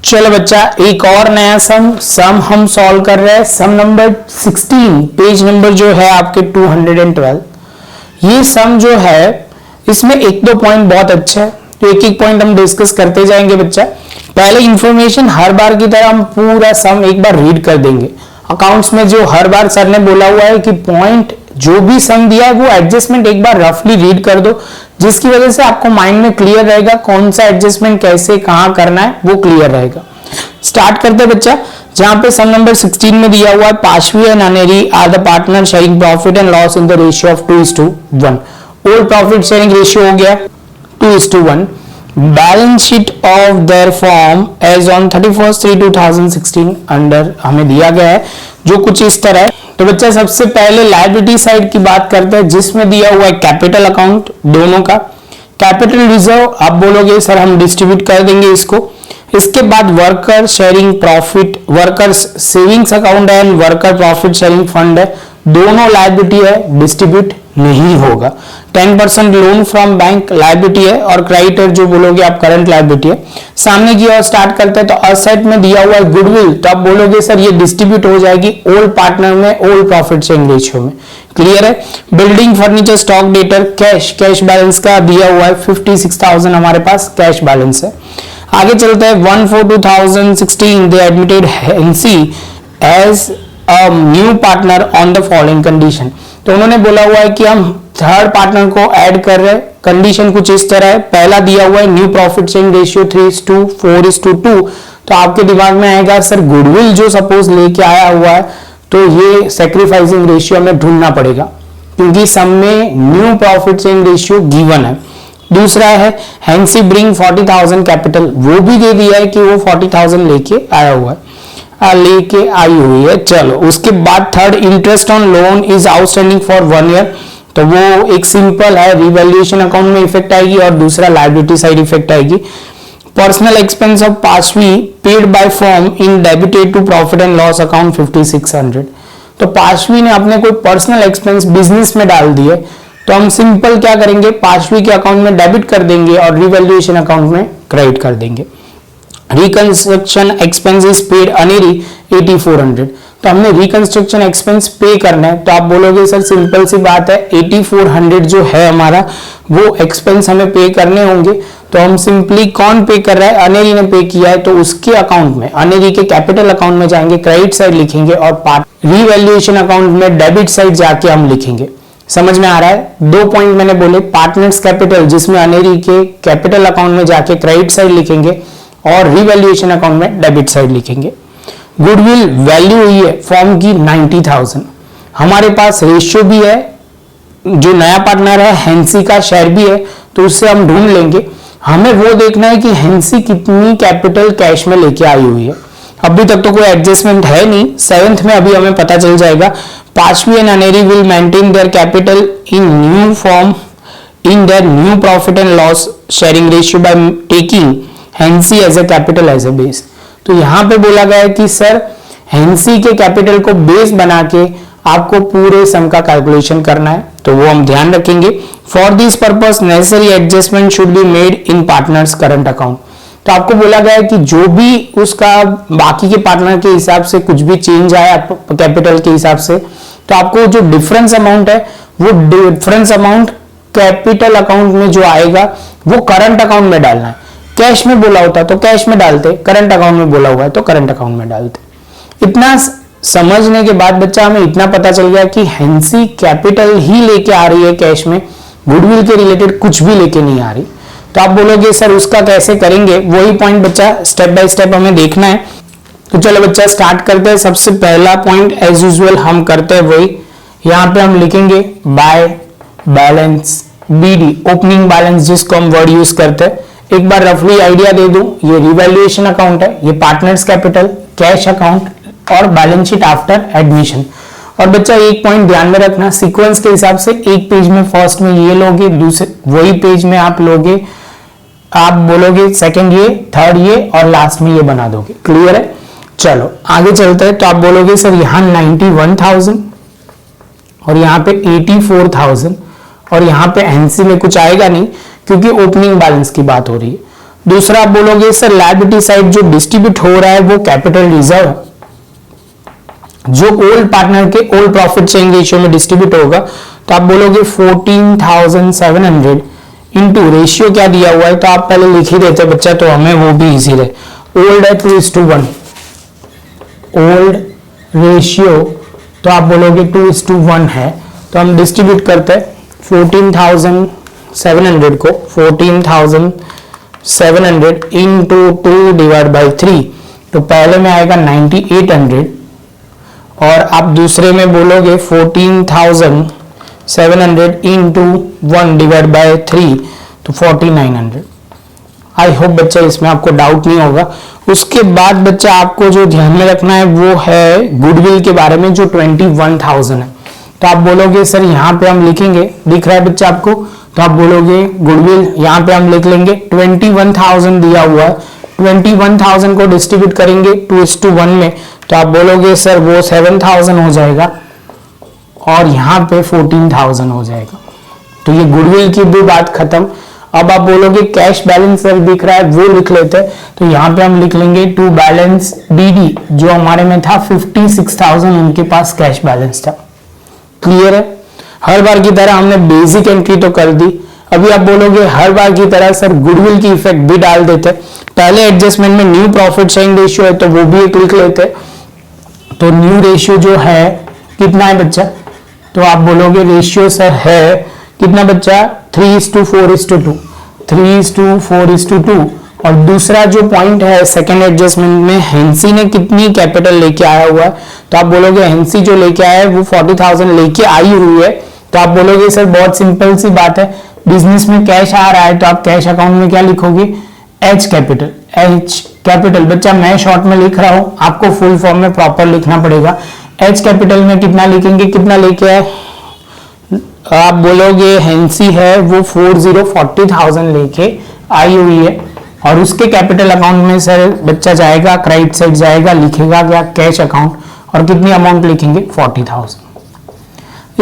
चलो बच्चा, एक और नया सम हम सॉल्व कर रहे हैं। सम नंबर 16, पेज नंबर जो है आपके 212। ये सम जो है इसमें एक दो पॉइंट बहुत अच्छे है, तो एक एक पॉइंट हम डिस्कस करते जाएंगे बच्चा। पहले इंफॉर्मेशन हर बार की तरह हम पूरा सम एक बार रीड कर देंगे। अकाउंट्स में जो हर बार सर ने बोला हुआ है कि पॉइंट जो भी सम दिया है वो एडजस्टमेंट एक बार रफली रीड कर दो, जिसकी वजह से आपको माइंड में क्लियर रहेगा कौन सा एडजस्टमेंट कैसे कहां करना है, वो क्लियर रहेगा। स्टार्ट करते हैं बच्चा, जहां पे सम नंबर 16 में दिया हुआ है Pashvi and Aneri are the partner sharing profit and loss in the ratio of 2:1। Old profit sharing ratio हो गया 2:1। Balance sheet of their firm as on 31/3/2016 under हमें दिया गया है जो कुछ इस तरह है। तो बच्चा सबसे पहले लायबिलिटी साइड की बात करते हैं, जिसमें दिया हुआ है कैपिटल अकाउंट दोनों का। कैपिटल रिजर्व आप बोलोगे सर हम डिस्ट्रीब्यूट कर देंगे इसको। इसके बाद worker sharing profit, worker savings account है and worker profit sharing fund है, दोनों लायबिलिटी है, डिस्ट्रीब्यूट नहीं होगा। 10% लोन फ्रॉम बैंक लायबिलिटी है और क्रेडिटर जो बोलोगे आप करंट लायबिलिटी है। सामने की ओर स्टार्ट करते हैं, तो असेट में दिया हुआ है गुडविल, तो आप बोलोगे सर ये डिस्ट्रीब्यूट हो जाएगी ओल्ड पार्टनर में, ओल्ड प्रॉफिट शेयरिंग रेशियो में। क्लियर है। Building furniture stock debtor cash balance का दिया हुआ है 56,000 हमारे पास कैश बैलेंस है। आगे चलते हैं 1/4/2016 they admitted Hensi as a new partner on the following condition. तो उन्होंने बोला हुआ है कि हम थर्ड पार्टनर को ऐड कर रहे हैं। कंडीशन कुछ इस तरह है, पहला दिया हुआ है न्यू प्रॉफिट शेयरिंग रेशियो 3:4:2। तो आपके दिमाग में आएगा सर गुडविल जो सपोज लेके आया हुआ है तो ये सैक्रिफाइसिंग रेशियो हमें ढूंढना पड़ेगा, क्योंकि सब में new profit sharing ratio given है। दूसरा है हेंसी ब्रिंग 40,000 कैपिटल, वो भी दे दिया है कि वो 40,000 लेके आया हुआ है, लेके आई हुई है। चलो उसके बाद third interest on loan is outstanding for 1 year, तो वो एक सिंपल है, रिवैल्यूएशन अकाउंट में इफेक्ट आएगी और दूसरा लायबिलिटी साइड इफेक्ट आएगी। Personal expense of Pashvi paid by firm in debited to profit and loss account 5600। तो पाशवी ने अपने कोई पर्सनल एक्सपेंस बिजनेस में डाल दिए, तो हम सिंपल क्या करेंगे, पाशवी के अकाउंट में डेबिट कर देंगे और रिवैल्यूएशन अकाउंट में क्रेडिट कर देंगे। रिकंस्ट्रक्शन एक्सपेंसेस पेड अनेरी 8400, तो हमने रिकंस्ट्रक्शन एक्सपेंस पे करना है, तो आप बोलोगे सर सिंपल सी बात है 8400 जो है हमारा वो एक्सपेंस हमें पे करने होंगे। तो हम सिंपली कौन पे कर रहा है, अनेरी ने पे किया है, तो उसके अकाउंट में अनेरी के कैपिटल अकाउंट में जाएंगे, क्रेडिट साइड लिखेंगे और रिवैल्यूएशन अकाउंट में डेबिट साइड जाके हम लिखेंगे। समझ में आ रहा है? दो पॉइंट मैंने बोले, पार्टनर्स कैपिटल जिसमें अनेरी के कैपिटल अकाउंट में जाके क्रेडिट साइड लिखेंगे और रिवैल्यूएशन अकाउंट में डेबिट साइड लिखेंगे। गुडविल वैल्यू हुई है फॉर्म की 90,000। हमारे पास रेशियो भी है, जो नया पार्टनर है हेंसी का शेयर भी है, तो उससे हम ढूंढ लेंगे। हमें वो देखना है कि हेंसी कितनी कैपिटल कैश में लेके आई हुई है। अभी तक तो कोई एडजस्टमेंट है नहीं, 7th में अभी हमें पता चल जाएगा। Pashvi and Aneri will maintain their capital in new firm in their new profit and loss sharing ratio by taking Hensi as a capital as a base. तो यहां पे बोला गया है कि सर हेंसी के कैपिटल को बेस बना के आपको पूरे सम का कैलकुलेशन करना है, तो वो हम ध्यान रखेंगे। For this purpose necessary adjustment should be made in partners current account. तो आपको बोला गया है कि जो भी उसका बाकी के पार्टनर के हिसाब से कुछ भी चेंज आया कैपिटल के हिसाब से, तो आपको जो डिफरेंस अमाउंट है वो डिफरेंस अमाउंट कैपिटल अकाउंट में जो आएगा वो करंट अकाउंट में डालना है। कैश में बोला होता तो कैश में डालते, करंट अकाउंट में बोला हुआ है तो करंट अकाउंट में डालते। इतना समझने के बाद बच्चा हमें इतना पता चल गया कि हेंसी कैपिटल ही लेके आ रही है कैश में, गुडविल के रिलेटेड कुछ भी लेके नहीं आ रही। तो आप बोलोगे सर उसका कैसे करेंगे, वही पॉइंट बच्चा स्टेप बाय स्टेप हमें देखना है। तो चलो बच्चा स्टार्ट करते हैं। सबसे पहला पॉइंट एज यूजुअल हम करते हैं वही, यहाँ पे हम लिखेंगे by balance, BD opening balance जिसको हम वर्ड यूज करते हैं। एक बार रफली आइडिया दे दूं, ये रिवैल्यूएशन अकाउंट है, ये पार्टनर्स कैपिटल, कैश अकाउंट और बैलेंस शीट आफ्टर एडमिशन। और बच्चा एक पॉइंट ध्यान में रखना, सीक्वेंस के हिसाब से एक पेज में फर्स्ट में ये लोगे, दूसरे वही पेज में आप लोगे, आप बोलोगे सेकंड ये, थर्ड ये और लास्ट में ये बना दोगे। क्लियर है? चलो आगे चलते हैं। तो आप बोलोगे सर यहाँ 91,000 और यहाँ पे 84,000 और यहाँ पे एनसी में कुछ आएगा नहीं क्योंकि ओपनिंग बैलेंस की बात हो रही है। दूसरा आप बोलोगे सर लायबिलिटी साइड जो डिस्ट्रीब्यूट हो रहा है वो कैपिटल रिजर्व जो ओल्ड पार्टनर के ओल्ड प्रॉफिट शेयरिंग रेशियो में डिस्ट्रीब्यूट होगा, तो आप बोलोगे 14,700 इंटू रेशियो क्या दिया हुआ है, तो आप पहले लिख ही देते बच्चा, तो हमें वो भी इजी रहे। ओल्ड है 2:1, ओल्ड रेशियो तो आप बोलोगे 2:1 है, तो हम डिस्ट्रीब्यूट करते हैं 14,700 को 14,700 इंटू 2 डिवाइड बाई 3, तो पहले में आएगा 9800 और आप दूसरे में बोलोगे 14,700 इंटू 1 डिवाइड बाई 3, तो 4900। आई होप बच्चा इसमें आपको डाउट नहीं होगा। उसके बाद बच्चा आपको जो ध्यान में रखना है वो है गुडविल के बारे में जो 21,000 है, तो आप बोलोगे सर यहाँ पे हम लिखेंगे, दिख रहा है बच्चा आपको, तो आप बोलोगे गुडविल यहाँ पे हम लिख लेंगे 21,000 दिया हुआ है, 21,000 को डिस्ट्रीब्यूट करेंगे 2:1 में, तो आप बोलोगे सर वो 7,000 हो जाएगा और यहाँ पे 14,000 हो जाएगा। तो ये गुडविल की भी बात खत्म। अब आप बोलोगे कैश बैलेंस सर दिख रहा है वो लिख लेते हैं, तो यहाँ पे हम लिख लेंगे टू बैलेंस डीडी जो हमारे में था 56,000 उनके पास कैश बैलेंस था। क्लियर है? हर बार की तरह हमने बेसिक एंट्री तो कर दी। अभी आप बोलोगे हर बार की तरह सर गुडविल की इफेक्ट भी डाल देते, पहले एडजस्टमेंट में न्यू प्रॉफिट शेयरिंग रेशियो है तो वो भी एक लिख लेते। तो न्यू रेशियो जो है कितना है बच्चा, तो आप बोलोगे रेशियो सर है कितना बच्चा 3:4:2, 3:4:2। और दूसरा जो पॉइंट है सेकेंड एडजस्टमेंट में हेंसी ने कितनी कैपिटल लेके आया हुआ है, तो आप बोलोगे हेंसी जो लेके आया है वो 40,000 लेके आई हुई है, तो आप बोलोगे सर बहुत सिंपल सी बात है, बिजनेस में कैश आ रहा है तो आप कैश अकाउंट में क्या लिखोगे, एच कैपिटल। एच कैपिटल बच्चा मैं शॉर्ट में लिख रहा हूं, आपको फुल फॉर्म में प्रॉपर लिखना पड़ेगा। एच कैपिटल में कितना लिखेंगे, कितना लेके आए, आप बोलोगे हेंसी है वो 40,000 लेके आई हुई है और उसके कैपिटल अकाउंट में सर बच्चा जाएगा क्रेडिट साइड जाएगा, लिखेगा क्या कैश अकाउंट और कितनी अमाउंट लिखेंगे 40,000।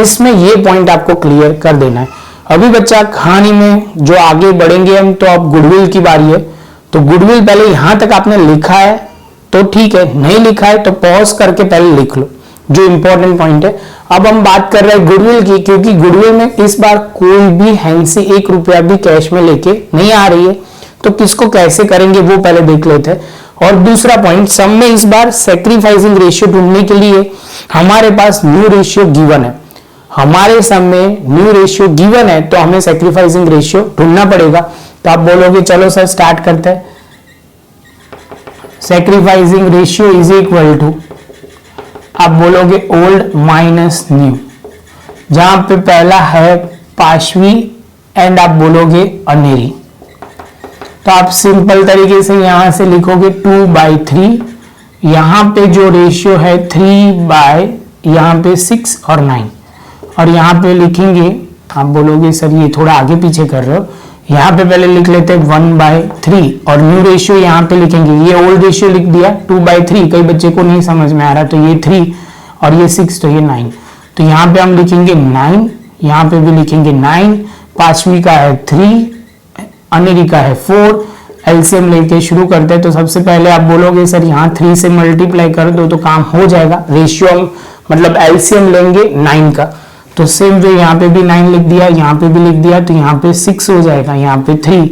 इसमें ये पॉइंट आपको क्लियर कर देना है। अभी बच्चा कहानी में जो आगे बढ़ेंगे हम, तो अब गुडविल की बारी है। तो गुडविल पहले यहां तक आपने लिखा है तो ठीक है, नहीं लिखा है तो पॉज करके पहले लिख लो जो इंपॉर्टेंट पॉइंट है। अब हम बात कर रहे हैं गुडविल की, क्योंकि गुडविल में इस बार कोई भी हेंसी 1 रुपया भी कैश में लेके नहीं आ रही है, तो किसको कैसे करेंगे वो पहले देख लेते हैं। और दूसरा पॉइंट, सम में इस बार सैक्रिफाइसिंग रेशियो ढूंढने के लिए हमारे पास न्यू रेशियो गिवन है, हमारे सम में न्यू रेशियो गिवन है तो हमें सैक्रिफाइसिंग रेशियो ढूंढना पड़ेगा। तो आप बोलोगे चलो सर स्टार्ट करते हैं। Sacrificing ratio is equal to, आप बोलोगे ओल्ड माइनस न्यू, जहां पे पहला है पाशवी एंड आप बोलोगे अनेरी, तो आप सिंपल तरीके से यहां से लिखोगे 2/3, यहां पे जो रेशियो है 3 यहां पे 6 और 9, और यहां पे लिखेंगे, आप बोलोगे सर ये थोड़ा आगे पीछे कर रहे हो, यहां पे पहले लिख लेते हैं 1/3 और न्यू रेशियो यहां पे लिखेंगे, ये ओल्ड रेशियो लिख दिया 2/3, कई बच्चे को नहीं समझ में आ रहा तो ये 3 और ये 6 तो ये 9, तो यहां पे हम लिखेंगे 9, यहां पे भी लिखेंगे 9, पांचवी का है 3, अनेरी का है 4, एलसीएम लेके शुरू करते हैं। तो सबसे पहले आप बोलोगे सर यहाँ 3 से मल्टीप्लाई कर दो तो काम हो जाएगा, रेशियो मतलब एलसीएम लेंगे 9 का, तो सेम वे यहाँ पे भी 9 लिख दिया, यहाँ पे भी लिख दिया, तो यहाँ पे 6 हो जाएगा, यहाँ पे 3,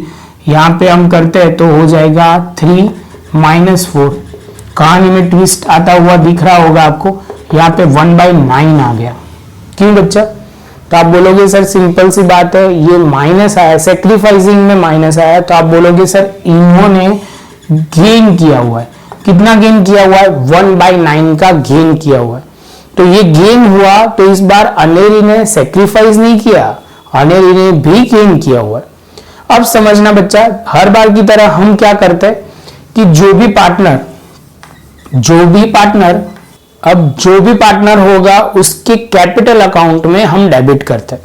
यहाँ पे हम करते हैं तो हो जाएगा 3 - 4। कहानी में ट्विस्ट आता हुआ दिख रहा होगा आपको, यहाँ पे 1/9 आ गया। क्यों बच्चा, तो आप बोलोगे सर सिंपल सी बात है, ये माइनस आया, सैक्रिफाइसिंग में माइनस आया, तो आप बोलोगे सर इन्होंने गेन किया हुआ है, कितना गेन किया हुआ है 1/9 का गेन किया हुआ है, तो ये गेन हुआ, तो इस बार अनेरी ने सैक्रिफाइस नहीं किया, अनेरी ने भी गेन किया हुआ है। अब समझना बच्चा, हर बार की तरह हम क्या करते हैं कि जो भी पार्टनर होगा उसके कैपिटल अकाउंट में हम डेबिट करते हैं,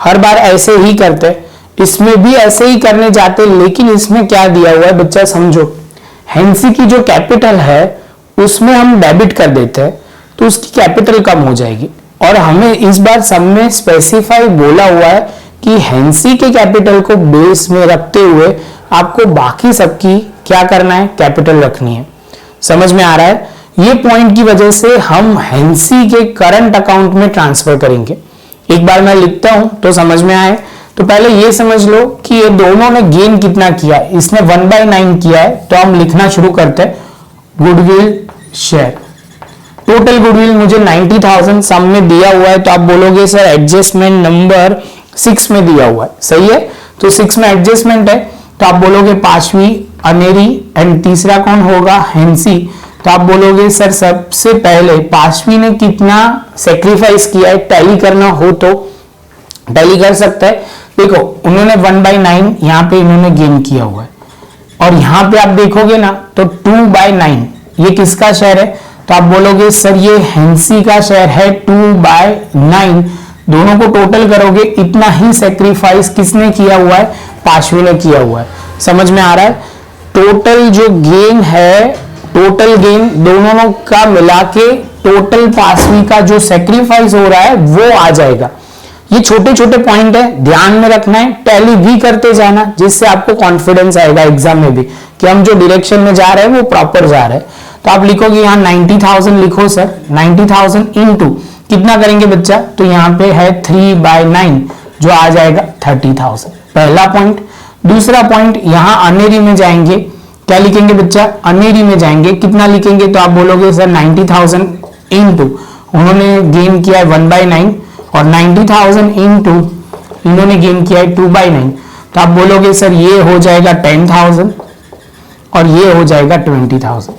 हर बार ऐसे ही करते हैं, इसमें भी ऐसे ही करने जाते हैं, लेकिन इसमें क्या दिया हुआ है बच्चा समझो, हेंसी की जो कैपिटल है उसमें हम डेबिट कर देते हैं तो उसकी कैपिटल कम हो जाएगी, और हमें इस बार सब में स्पेसिफाई बोला हुआ है कि हेंसी के कैपिटल को बेस में रखते हुए आपको बाकी सबकी क्या करना है, कैपिटल रखनी है। समझ में आ रहा है? ये पॉइंट की वजह से हम हेंसी के करंट अकाउंट में ट्रांसफर करेंगे। एक बार मैं लिखता हूं तो समझ में आए। तो पहले ये समझ लो कि ये दोनों ने गेन कितना किया है। इसने 1/9 किया है, तो हम लिखना शुरू करते हैं गुडविल शेयर। टोटल गुडविल मुझे 90,000 सम में दिया हुआ है, तो आप बोलोगे सर एडजस्टमेंट नंबर 6 में दिया हुआ है, सही है। तो 6 में एडजस्टमेंट है, तो आप बोलोगे पांचवी अनेरी एंड तीसरा कौन होगा, हेंसी। तो आप बोलोगे सर सबसे पहले पांचवी ने कितना सेक्रीफाइस किया है, टैली करना हो तो टैली कर सकता है। देखो उन्होंने 1/9 यहाँ पे इन्होंने गेन किया हुआ है, और यहाँ पे आप देखोगे ना तो 2/9 ये किसका शेयर है, तो आप बोलोगे सर ये हेंसी का शेयर है 2/9। दोनों को टोटल करोगे इतना ही सेक्रीफाइस किसने किया हुआ है, पांचवी ने किया हुआ है। समझ में आ रहा है? टोटल जो गेन है, टोटल गेन दोनों का मिला के टोटल पांचवी का जो सेक्रीफाइस हो रहा है वो आ जाएगा। ये छोटे छोटे पॉइंट है, ध्यान में रखना है, टैली भी करते जाना, जिससे आपको कॉन्फिडेंस आएगा एग्जाम में भी कि हम जो डायरेक्शन में जा रहे हैं वो प्रॉपर जा रहे हैं। तो आप लिखोगे यहाँ 90,000 लिखो सर, 90,000 इंटू कितना करेंगे बच्चा, तो यहाँ पे है 3/9 जो आ जाएगा 30,000। पहला पॉइंट। दूसरा पॉइंट, यहाँ अनेरी में जाएंगे, क्या लिखेंगे बच्चा, अनेरी में जाएंगे, कितना लिखेंगे, तो आप बोलोगे सर 90,000 इंटू उन्होंने गेन किया है 1/9 और 90,000 इंटू इन्होंने गेन किया है 2/9। तो आप बोलोगे सर ये हो जाएगा 10,000 और ये हो जाएगा 20,000।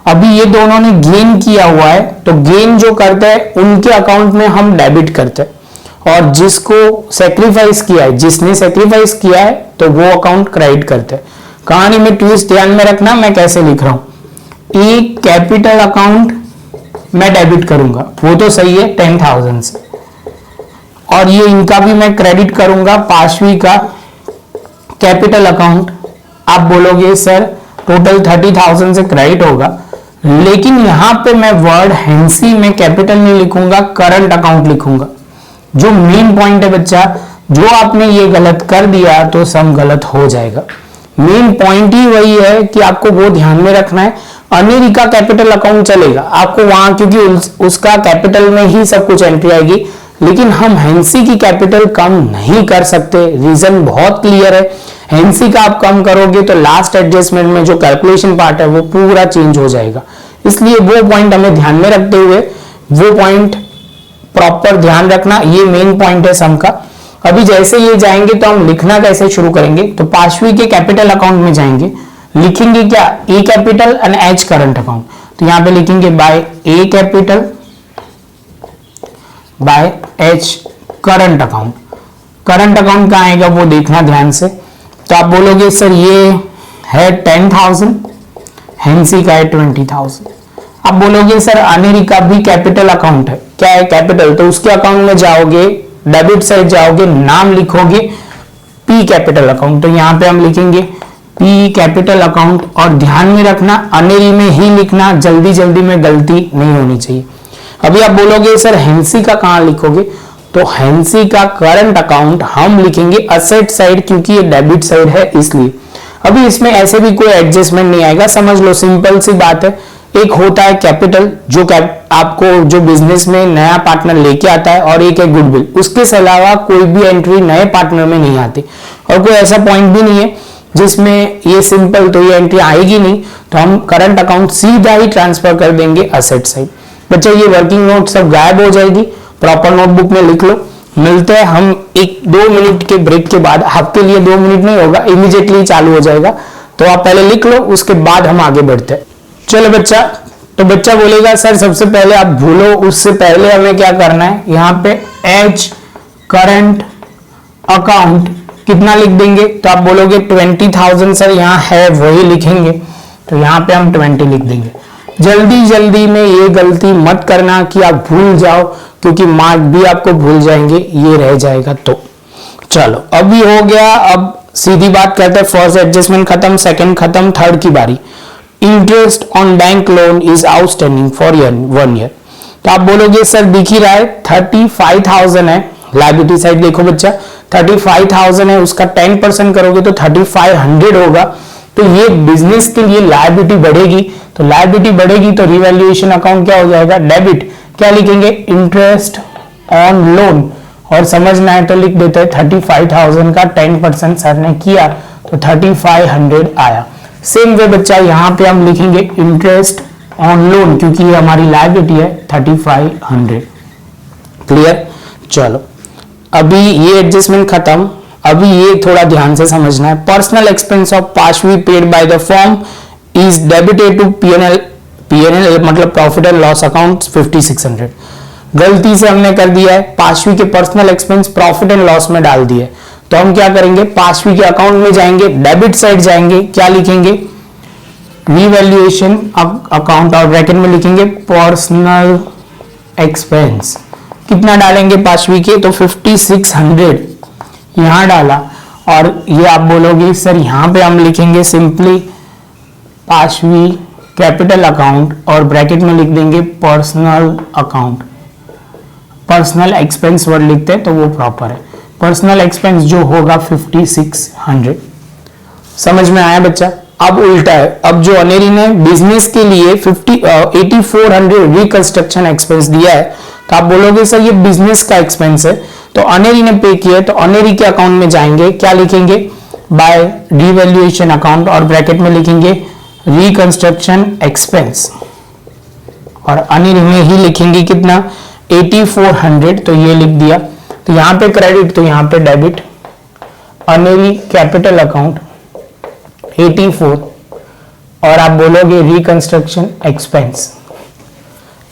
अभी ये दोनों ने गेन किया हुआ है, तो गेन जो करते हैं उनके अकाउंट में हम डेबिट करते हैं, और जिसको सेक्रीफाइस किया है, जिसने सेक्रीफाइस किया है तो वो अकाउंट क्रेडिट करते हैं। कहानी में ट्विस्ट ध्यान में रखना, मैं कैसे लिख रहा हूं। एक कैपिटल अकाउंट मैं डेबिट करूंगा, वो तो सही है 10,000 से, और ये इनका भी मैं क्रेडिट करूंगा, पांचवी का कैपिटल अकाउंट। आप बोलोगे सर टोटल 30,000 से क्रेडिट होगा, लेकिन यहां पे मैं वर्ड हेंसी में कैपिटल नहीं लिखूंगा, करंट अकाउंट लिखूंगा। जो मेन पॉइंट है बच्चा, जो आपने ये गलत कर दिया तो सम गलत हो जाएगा। मेन पॉइंट ही वही है कि आपको वो ध्यान में रखना है। अनेरी का कैपिटल अकाउंट चलेगा आपको वहां, क्योंकि उसका कैपिटल में ही सब कुछ एंट्री आएगी, लेकिन हम हेंसी की कैपिटल कम नहीं कर सकते। रीजन बहुत क्लियर है, हेंसी का आप कम करोगे तो लास्ट एडजस्टमेंट में जो कैलकुलेशन पार्ट है वो पूरा चेंज हो जाएगा। इसलिए वो पॉइंट हमें ध्यान में रखते हुए वो पॉइंट प्रॉपर ध्यान रखना, ये मेन पॉइंट है सम का। अभी जैसे ये जाएंगे तो हम लिखना कैसे शुरू करेंगे, तो पांचवी के कैपिटल अकाउंट में जाएंगे, लिखेंगे क्या, A capital and H current account. तो यहां पे लिखेंगे by A capital by H current account. Current account कहां आएगा वो देखना ध्यान से। तो आप बोलोगे सर ये है 10,000, हेंसी का है 20,000। आप बोलोगे सर अनेरी का भी कैपिटल अकाउंट है, क्या है कैपिटल, तो उसके अकाउंट में जाओगे, डेबिट साइड जाओगे, नाम लिखोगे पी कैपिटल अकाउंट। तो यहां पे हम लिखेंगे पी कैपिटल अकाउंट, और ध्यान में रखना अनेरी में ही लिखना, जल्दी जल्दी में गलती नहीं होनी चाहिए। अभी आप बोलोगे सर हेंसी का कहां लिखोगे, तो हेंसी का करंट अकाउंट हम लिखेंगे असेट साइड, क्योंकि ये डेबिट साइड है इसलिए। अभी इसमें ऐसे भी कोई एडजस्टमेंट नहीं आएगा, समझ लो, सिंपल सी बात है। एक होता है कैपिटल जो आपको जो बिजनेस में नया पार्टनर लेके आता है, और एक है गुडविल। उसके अलावा कोई भी एंट्री नए पार्टनर में नहीं आती, और कोई ऐसा पॉइंट भी नहीं है जिसमें ये सिंपल तो ये एंट्री आएगी नहीं, तो हम करंट अकाउंट सीधा ही ट्रांसफर कर देंगे असेट साइड। बच्चा ये वर्किंग नोट सब गायब हो जाएगी, प्रॉपर नोटबुक में लिख लो। मिलते हैं हम 1-2 मिनट के ब्रेक के बाद, आपके लिए 2 मिनट नहीं होगा, इमीडिएटली चालू हो जाएगा, तो आप पहले लिख लो, उसके बाद हम आगे बढ़ते हैं। चलो बच्चा, तो बच्चा बोलेगा सर सबसे पहले आप भूलो, उससे पहले हमें क्या करना है, यहाँ पे एच करंट अकाउंट कितना लिख देंगे, तो आप बोलोगे 20,000 सर यहाँ है वही लिखेंगे, तो यहाँ पे हम 20 लिख देंगे। जल्दी जल्दी में ये गलती मत करना कि आप भूल जाओ, क्योंकि मार्क भी आपको भूल जाएंगे, ये रह जाएगा। तो चलो अभी हो गया, अब सीधी बात करते हैं, फर्स्ट एडजस्टमेंट खत्म, सेकंड खत्म, थर्ड की बारी। Interest on bank loan is outstanding for 1 year. तो आप बोलोगे सर दिख ही रहा है 35,000 है, लायबिलिटी साइड देखो बच्चा 35,000 है, उसका 10% करोगे तो 3500 होगा। तो ये बिजनेस के लिए लायबिलिटी बढ़ेगी, तो लायबिलिटी बढ़ेगी तो रिवैल्यूएशन अकाउंट क्या हो जाएगा, डेबिट। क्या लिखेंगे, इंटरेस्ट ऑन लोन, और समझना है तो लिख देते हैं 35,000 का 10% सर ने किया तो 3500 आया। सेम वे बच्चा यहाँ पे हम लिखेंगे इंटरेस्ट ऑन लोन, क्योंकि ये हमारी लायबिलिटी है 3500। क्लियर। चलो अभी ये एडजस्टमेंट खत्म। अभी ये थोड़ा ध्यान से समझना है। Personal expense of Pashvi paid by the firm is debited to PNL मतलब प्रॉफिट एंड लॉस अकाउंट 5600। गलती से हमने कर दिया है, पाशवी के personal expense profit and loss में डाल दिए। तो हम क्या करेंगे, पाशवी के अकाउंट में जाएंगे, डेबिट साइड जाएंगे, क्या लिखेंगे, रिवैल्यूएशन अकाउंट और ब्रैकेट में लिखेंगे पर्सनल एक्सपेंस। कितना डालेंगे पाशवी के, तो 5600 यहां डाला। और ये आप बोलोगे सर यहां पे हम लिखेंगे सिंपली पाशवी कैपिटल अकाउंट और ब्रैकेट में लिख देंगे personal account. Personal expense word लिखते हैं तो वो प्रॉपर है। पर्सनल एक्सपेंस जो होगा 5600। समझ में आया बच्चा। अब उल्टा है, अब जो अनेरी ने बिजनेस के लिए 8400 रिकंस्ट्रक्शन एक्सपेंस दिया है, तो आप बोलोगे सर ये बिजनेस का एक्सपेंस है, तो अनेरी ने पे किया, तो अनेरी के अकाउंट में जाएंगे, क्या लिखेंगे, बाय रिवैल्यूएशन अकाउंट और ब्रैकेट में लिखेंगे रिकंस्ट्रक्शन एक्सपेंस, और अनेरी में ही लिखेंगे कितना 8400, तो ये लिख दिया। तो यहां पे क्रेडिट तो यहां पे डेबिट, अनेरी कैपिटल अकाउंट 84 और आप बोलोगे रिकंस्ट्रक्शन एक्सपेंस।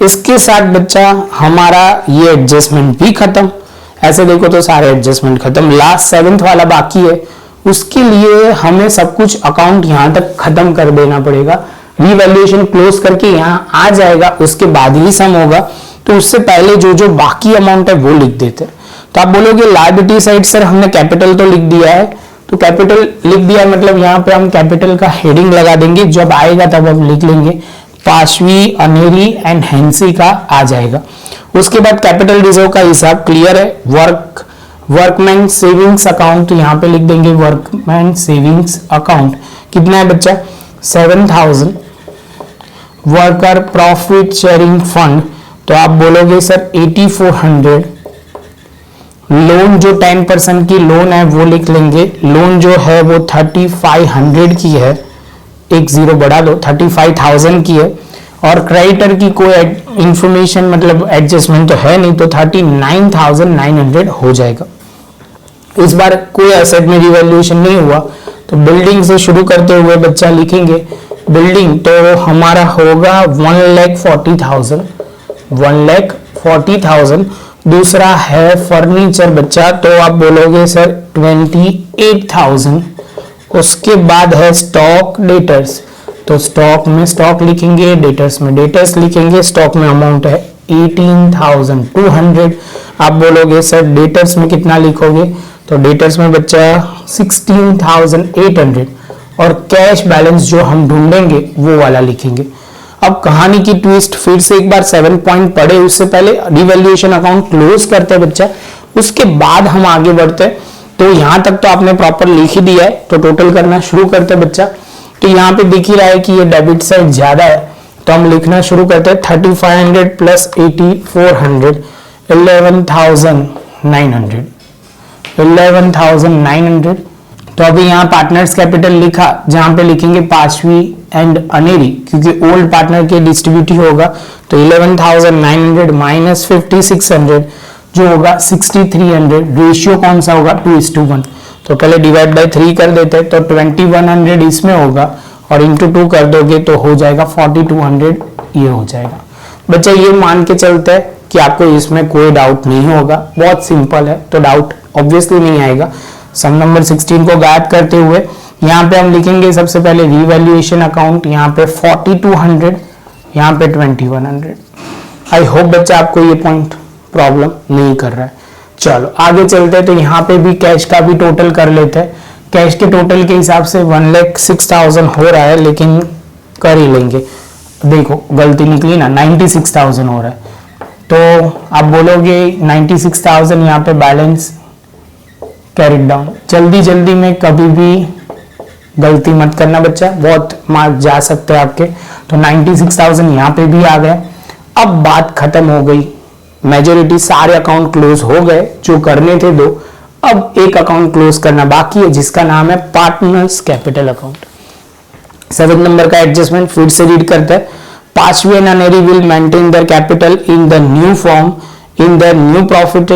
इसके साथ बच्चा हमारा ये एडजस्टमेंट भी खत्म। ऐसे देखो तो सारे एडजस्टमेंट खत्म, लास्ट 7th वाला बाकी है। उसके लिए हमें सब कुछ अकाउंट यहां तक खत्म कर देना पड़ेगा। रिवैल्यूएशन क्लोज करके यहाँ आ जाएगा, उसके बाद ही सम होगा। तो उससे पहले जो जो बाकी अमाउंट है वो लिख देते हैं। तो आप बोलोगे लायबिलिटी साइड सर हमने कैपिटल तो लिख दिया है, तो कैपिटल लिख दिया मतलब यहाँ पे हम कैपिटल का हेडिंग लगा देंगे, जब आएगा तब हम लिख लेंगे पाशवी, अनेरी एंड हेंसी का आ जाएगा। उसके बाद कैपिटल रिजर्व का हिसाब क्लियर है। वर्कमैन सेविंग्स अकाउंट, तो यहाँ पे लिख देंगे वर्कमैन सेविंग्स अकाउंट। कितना है बच्चा 7000। वर्कर प्रॉफिट शेयरिंग फंड, तो आप बोलोगे सर 8400। लोन जो 10% की लोन है वो लिख लेंगे, लोन जो है वो 3500 की है, एक जीरो बढ़ा दो, 35,000 की है। और क्रेडिटर की कोई इंफॉर्मेशन मतलब एडजस्टमेंट तो है नहीं, तो 39,900 हो जाएगा। इस बार कोई एसेट में रिवैल्यूएशन नहीं हुआ, तो बिल्डिंग से शुरू करते हुए बच्चा लिखेंगे बिल्डिंग, तो हमारा होगा 1,40,000। 1,40,000। दूसरा है फर्नीचर बच्चा, तो आप बोलोगे सर 28,000। उसके बाद है स्टॉक डेटर्स, तो स्टॉक में स्टॉक लिखेंगे, डेटर्स में डेटर्स लिखेंगे। स्टॉक में अमाउंट है 18,200। आप बोलोगे सर डेटर्स में कितना लिखोगे, तो डेटर्स में बच्चा 16,800। और कैश बैलेंस जो हम ढूंढेंगे वो वाला लिखेंगे। अब कहानी की ट्विस्ट, फिर से एक बार 7 पॉइंट पढ़े, उससे पहले रिवैल्यूएशन अकाउंट क्लोज करते हैं बच्चा, उसके बाद हम आगे बढ़ते हैं। तो यहां तक तो आपने प्रॉपर लिख ही दिया है, तो टोटल करना शुरू करते हैं बच्चा। तो यहाँ पे दिख ही रहा है कि ये डेबिट साइड ज्यादा है, तो हम लिखना शुरू करते हैं 3500 प्लस 8400 11,900। 11,900। तो अभी यहाँ पार्टनर्स कैपिटल लिखा, जहां पे लिखेंगे पाशवी एंड अनेरी, क्योंकि ओल्ड पार्टनर के डिस्ट्रीब्यूट होगा। तो 11,900 माइनस 5600 जो होगा 6,300। रेशियो कौन सा होगा 2:1। तो पहले डिवाइड बाय 3 कर देते हैं, तो 2100 इसमें होगा और इंटू 2 कर दोगे तो हो जाएगा 4200, ये हो जाएगा। बच्चा ये मान के चलते हैं कि आपको इसमें कोई डाउट नहीं होगा, बहुत सिंपल है, तो डाउट ऑब्वियसली नहीं आएगा। सम नंबर 16 को गायब करते हुए यहाँ पे हम लिखेंगे सबसे पहले रिवैल्यूएशन अकाउंट, यहाँ पे 4200, यहाँ पे 2100। आई होप बच्चा आपको ये पॉइंट प्रॉब्लम नहीं कर रहा है। चलो आगे चलते हैं, तो यहाँ पे भी कैश का भी टोटल कर लेते हैं। कैश के टोटल के हिसाब से 1,06,000 हो रहा है, लेकिन कर ही लेंगे। देखो गलती निकली ना, 96,000 हो रहा है। तो आप बोलोगे 96,000 यहाँ पे बैलेंस कैरिड डाउन। जल्दी जल्दी में कभी भी गलती मत करना बच्चा, बहुत मार्क जा सकते हैं आपके। तो 96,000 यहाँ पे भी आ गए। अब बात खत्म हो गई, मेजोरिटी सारे अकाउंट क्लोज हो गए जो करने थे दो। अब एक अकाउंट क्लोज करना बाकी है जिसका नाम है पार्टनर्स कैपिटल अकाउंट। 7 नंबर का एडजस्टमेंट फिर से रीड करते हैं। Pashvi and Aneri will maintain their capital in the new form in their new profit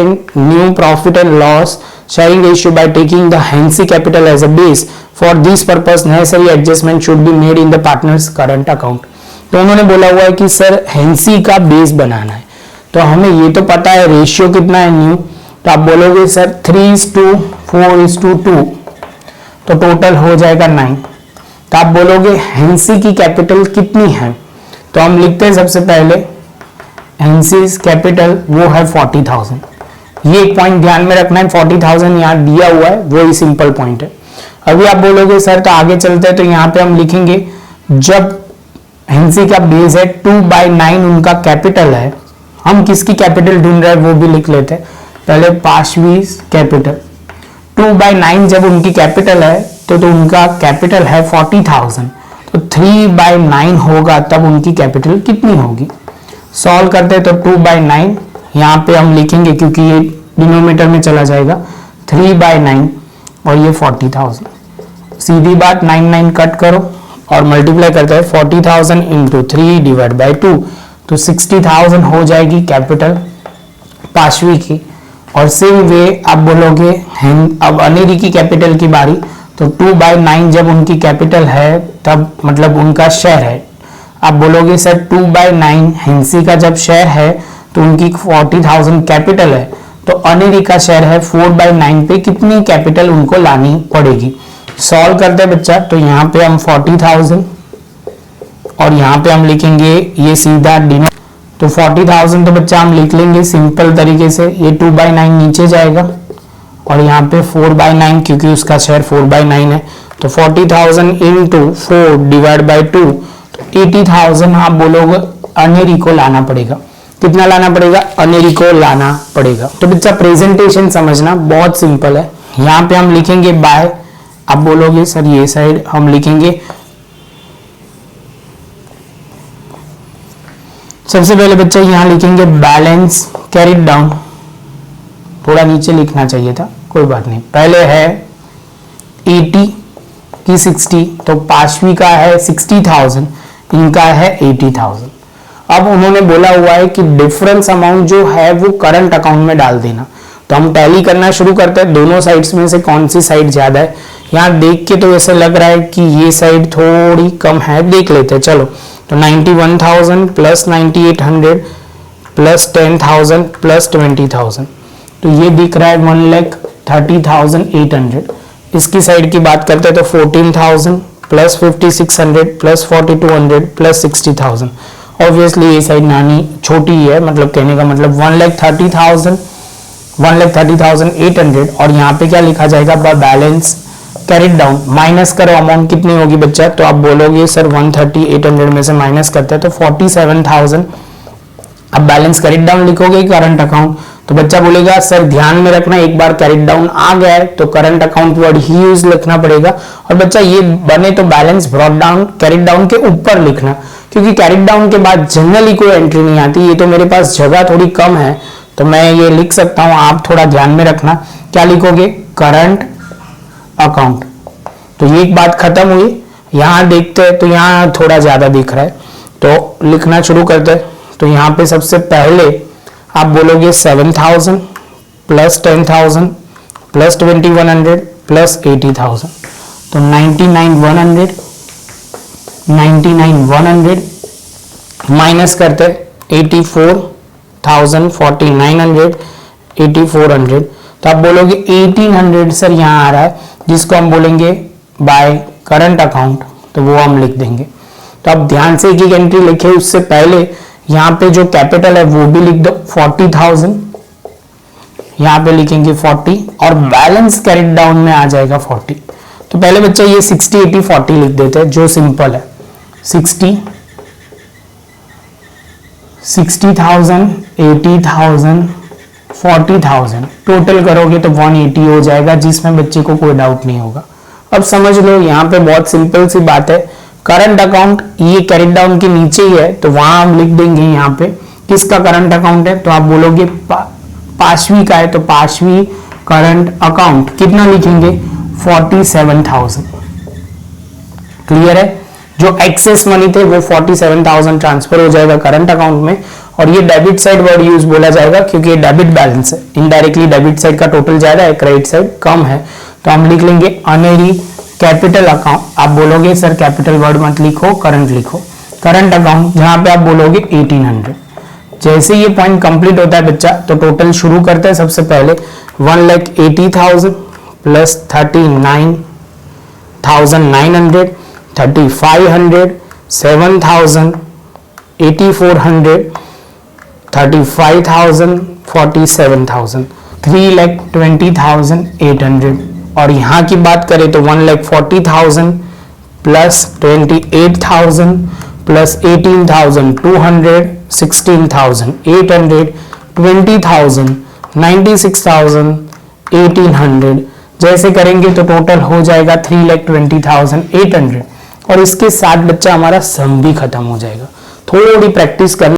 and loss sharing ratio by taking the Hensi capital as a base. For this purpose necessary adjustment should be made in the partners current account. तो उन्होंने बोला हुआ है कि sir हेंसी का base बनाना है, तो हमें ये तो पता है रेशियो कितना है न्यू, तो आप बोलोगे सर 3:4:2, तो टोटल हो जाएगा 9। तो आप बोलोगे हेंसी की कैपिटल कितनी है, तो हम लिखते हैं सबसे पहले हेंसीज कैपिटल वो है 40,000। ये एक पॉइंट ध्यान में रखना है, 40,000 यहाँ दिया हुआ है, वो ही सिंपल पॉइंट है। अभी आप बोलोगे सर तो आगे चलते हैं, तो यहाँ पे हम लिखेंगे जब हेंसी का बेस है 2/9 उनका कैपिटल है, हम किसकी कैपिटल ढूंढ रहे हैं वो भी लिख लेते हैं। पहले पाशवीज कैपिटल 2/9 जब उनकी कैपिटल है तो उनका कैपिटल है 40,000, तो 3/9 होगा तब उनकी कैपिटल कितनी होगी। सॉल्व करते हैं तो 2/9 यहाँ पे हम लिखेंगे क्योंकि ये डिनोमिनेटर में चला जाएगा, 3/9 और ये 40,000। सीधी बात 9 कट करो और मल्टीप्लाई करते हैं 40,000 इंटू 3/2, तो 60,000 हो जाएगी कैपिटल पाशवी की। और सेम वे आप बोलोगे अब अनेरी की कैपिटल की बारी, तो 2/9 जब उनकी कैपिटल है तब मतलब उनका शेयर है, आप बोलोगे सर 2/9 हेंसी का जब शेयर है तो उनकी 40,000 कैपिटल है, तो अनेरी का शेयर है 4/9 पे कितनी कैपिटल उनको लानी पड़ेगी। सॉल्व करते हैं बच्चा, तो यहाँ पे हम 40,000 और यहाँ पे हम लिखेंगे ये सीधा डिनो, तो 40,000 तो बच्चा हम लिख लेंगे सिंपल तरीके से, ये 2/9 नीचे जाएगा और यहाँ पे 4/9 क्योंकि उसका शेयर 4/9 है, तो 40,000 इंटू 4/2, तो 80,000 आप बोलोगे अनेरी को लाना पड़ेगा। कितना लाना पड़ेगा, अनेरी को लाना पड़ेगा। तो बच्चा प्रेजेंटेशन समझना बहुत सिंपल है। यहाँ पे हम लिखेंगे बाय, आप बोलोगे सर ये साइड हम लिखेंगे, सबसे पहले बच्चा यहाँ लिखेंगे बैलेंस कैरिड डाउन, थोड़ा नीचे लिखना चाहिए था, कोई बात नहीं। पहले है 80 की 60, तो पाशवी का है 60,000, इनका है 80,000। अब उन्होंने बोला हुआ है कि डिफरेंस अमाउंट जो है वो करंट अकाउंट में डाल देना, तो हम टैली करना शुरू करते हैं। दोनों साइड्स में से कौन सी साइड ज्यादा है, यहाँ देख के तो ऐसे लग रहा है कि ये साइड थोड़ी कम है, देख लेते हैं चलो। तो 91,000 प्लस 9,800 प्लस 10,000 प्लस 20,000, तो ये दिख रहा है 1,30,800। इसकी साइड की बात करते हैं तो 14,000 प्लस 5,600 प्लस 4,200 प्लस 60,000। ऑब्वियसली ये साइड नानी छोटी है, मतलब कहने का मतलब 1,30,800। और यहाँ पे क्या लिखा जाएगा, बैलेंस कैरिड डाउन, माइनस करो अमाउंट कितनी होगी बच्चा, तो आप बोलोगे सर 130,800 में से माइनस करते हैं तो 47,000। अब बैलेंस कैरिड डाउन लिखोगे करंट अकाउंट, तो बच्चा बोलेगा सर ध्यान में रखना एक बार कैरिड डाउन आ गया है तो करंट अकाउंट वर्ड ही यूज लिखना पड़ेगा। और बच्चा ये बने तो balance brought down carried down के ऊपर लिखना, क्योंकि कैरिड डाउन के बाद जनरली कोई एंट्री नहीं आती। ये तो मेरे पास जगह थोड़ी कम है तो मैं ये लिख सकता हूं, आप थोड़ा ध्यान में रखना। क्या लिखोगे, करंट अकाउंट। तो ये एक बात खत्म हुई। यहां देखते हैं तो यहां थोड़ा ज्यादा दिख रहा है, तो लिखना शुरू करते हैं। तो यहाँ पे सबसे पहले आप बोलोगे 7,000 प्लस 10,000 प्लस 2,100 प्लस 80,000, तो 99,100 माइनस करते 84,000 49,00 8400, तो आप बोलोगे 1,800 सर यहाँ आ रहा है, जिसको हम बोलेंगे बाय करंट अकाउंट, तो वो हम लिख देंगे। तो आप ध्यान से एक एक एंट्री लिखे, उससे पहले यहाँ पे जो कैपिटल है वो भी लिख दो 40,000, यहाँ पे लिखेंगे 40 और बैलेंस कैरिड डाउन में आ जाएगा 40। तो पहले बच्चा ये 60 80 40 लिख देते हैं जो सिंपल है। 60,000 80,000 40,000 टोटल करोगे तो 180 हो जाएगा, जिसमें बच्चे को कोई डाउट नहीं होगा। अब समझ लो यहाँ पे बहुत सिंपल सी बात है, करंट अकाउंट ये कैरेट डाउन के नीचे ही है, तो वहां हम लिख देंगे यहाँ पे किसका करंट अकाउंट है, तो आप बोलोगे पांचवी का है, तो पांचवी करंट अकाउंट कितना लिखेंगे 47,000। क्लियर है, जो एक्सेस मनी थे वो 47,000 ट्रांसफर हो जाएगा करंट अकाउंट में, और ये डेबिट साइड वर्ड यूज बोला जाएगा क्योंकि ये डेबिट बैलेंस है, इनडायरेक्टली डेबिट साइड का टोटल ज्यादा है, क्रेडिट साइड कम है, तो हम लिख लेंगे अनएरी कैपिटल अकाउंट। आप बोलोगे सर कैपिटल वर्ड मत लिखो, करंट लिखो, करंट अकाउंट, जहां पे आप बोलोगे 1800। जैसे ये पॉइंट कंप्लीट होता है बच्चा, तो टोटल शुरू करते हैं सबसे पहले 1,80,000 प्लस 39,900, 3,500, 7,000, 8,400, 35,000, 47,000, 3,20,800। और यहां की बात करें तो 1,40,000 प्लस 28,000 प्लस 18,200, 16,800, 20,000, 96,000, 1,800। जैसे करेंगे तो टोटल हो जाएगा 3,20,800, और इसके साथ बच्चा हमारा सम भी खत्म हो जाएगा। थोड़ी प्रैक्टिस करना।